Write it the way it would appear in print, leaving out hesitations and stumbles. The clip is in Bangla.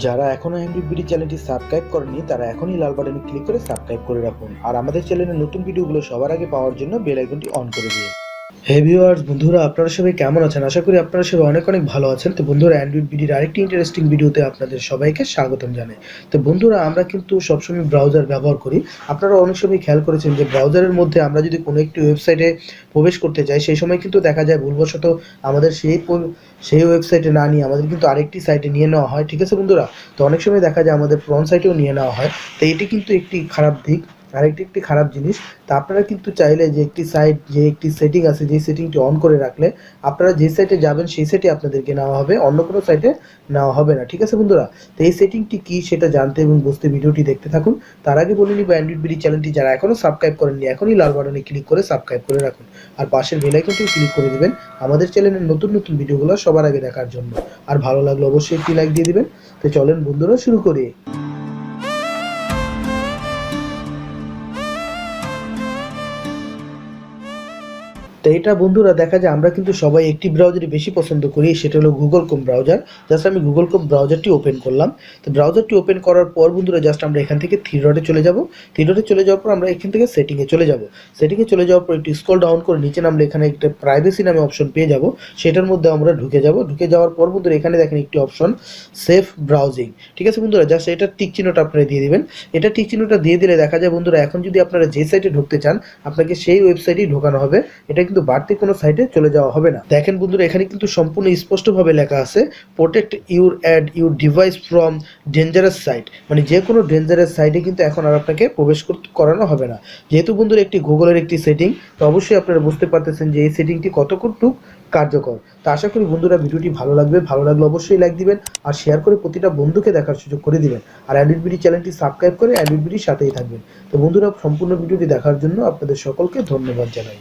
যারা এখনো অ্যান্ড্রয়েড বিডি চ্যানেলটি সাবস্ক্রাইব করেনি তারা এখনই লাল বাটনে ক্লিক করে সাবস্ক্রাইব করে রাখুন আর আমাদের চ্যানেলের নতুন ভিডিওগুলো সবার আগে পাওয়ার জন্য বেল আইকনটি অন করে দিন। হে ভিউয়ার্স, বন্ধুরা আপনারা সবাই কেমন আছেন? আশা করি আপনারা সবাই অনেক অনেক ভালো আছেন। তো বন্ধুরা, অ্যান্ড্রয়েড বিডির আরেকটি ইন্টারেস্টিং ভিডিওতে আপনাদের সবাইকে স্বাগতম জানাই। তো বন্ধুরা, আমরা কিন্তু সবসময় ব্রাউজার ব্যবহার করি। আপনারা অনেক সময় খেয়াল করেছেন যে ব্রাউজারের মধ্যে আমরা যদি কোনো একটি ওয়েবসাইটে প্রবেশ করতে চাই, সেই সময় কিন্তু দেখা যায় ভুলবশত আমাদের সেই ওয়েবসাইটে না নিয়ে আমাদের কিন্তু আরেকটি সাইটে নিয়ে নেওয়া হয়। ঠিক আছে বন্ধুরা? তো অনেক সময় দেখা যায় আমাদের ফ্রন্ট সাইটেও নিয়ে নেওয়া হয়। তো এটি কিন্তু একটি খারাপ দিক, একটি খারাপ জিনিস। তা আপনারা কিন্তু চাইলে যে একটি সেটিং আছে, যে সেটিংটি অন করে রাখলে আপনারা যে সাইটে যাবেন সেই সাইটে আপনাদেরকে নেওয়া হবে, অন্য কোনো সাইটে নেওয়া হবে না। ঠিক আছে বন্ধুরা? তো এই সেটিংটি কি সেটা জানতে এবং বুঝতে ভিডিওটি দেখতে থাকুন। তার আগে বলে নিব, অ্যান্ড্রয়েড বিডি চ্যানেলটি যারা এখনও সাবস্ক্রাইব করেননি এখনই লাল বাটনে ক্লিক করে সাবস্ক্রাইব করে রাখুন আর পাশের বেল আইকনটিও ক্লিক করে দিবেন আমাদের চ্যানেলের নতুন নতুন ভিডিওগুলো সবার আগে দেখার জন্য। আর ভালো লাগলে অবশ্যই একটি লাইক দিয়ে দিবেন। তো চলেন বন্ধুরা, শুরু করি। তো এটা বন্ধুরা, দেখা যায় আমরা কিন্তু সবাই একটি ব্রাউজারই বেশি পছন্দ করি, সেটা হলো গুগল ক্রোম ব্রাউজার। জাস্ট আমি গুগল ক্রোম ব্রাউজারটি ওপেন করলাম। তো ব্রাউজারটি ওপেন করার পর বন্ধুরা, জাস্ট আমরা এখান থেকে থ্রি ডটে চলে যাব। থ্রি ডটে চলে যাওয়ার পর আমরা এখান থেকে সেটিংয়ে চলে যাব। সেটিংয়ে চলে যাওয়ার পর একটু স্ক্রল ডাউন করে নিচে নামলে এখানে একটা প্রাইভেসি নামে অপশন পেয়ে যাব। সেটার মধ্যে আমরা ঢুকে যাব। ঢুকে যাওয়ার পর বন্ধুরা, এখানে দেখেন একটি অপশন সেফ ব্রাউজিং। ঠিক আছে বন্ধুরা, জাস্ট এটা টিক চিহ্নটা আপনারা দিয়ে দিবেন। এটা টিক চিহ্নটা দিয়ে দিলে দেখা যায় বন্ধুরা, এখন যদি আপনারা যে সাইটে ঢুকতে চান আপনাকে সেই ওয়েবসাইটেই ঢোকানো হবে। এটা কিন্তু বাড়তি কোনো সাইটে চলে যাওয়া হবে না। দেখেন বন্ধুরা, এখানে কিন্তু সম্পূর্ণ স্পষ্টভাবে লেখা আছে protect your device from dangerous site, মানে যে কোনো ডেঞ্জারাস সাইটে কিন্তু এখন আর আপনাকে প্রবেশ করানো হবে না। যেহেতু বন্ধুরা একটি গুগলের একটি সেটিং, তো অবশ্যই আপনারা বুঝতে পারতেছেন যে এই সেটিংটি কতটুকু কার্যকর। তো আশা করি বন্ধুরা ভিডিওটি ভালো লাগবে। ভালো লাগলে অবশ্যই লাইক দিবেন আর শেয়ার করে প্রতিটা বন্ধুকে দেখার সুযোগ করে দিবেন। আর অ্যান্ড্রয়েড বিডি চ্যানেলটি সাবস্ক্রাইব করে অ্যান্ড্রয়েড বিডির সাথেই থাকবেন। তো বন্ধুরা, সম্পূর্ণ ভিডিওটি দেখার জন্য আপনাদের সকলকে ধন্যবাদ জানাই।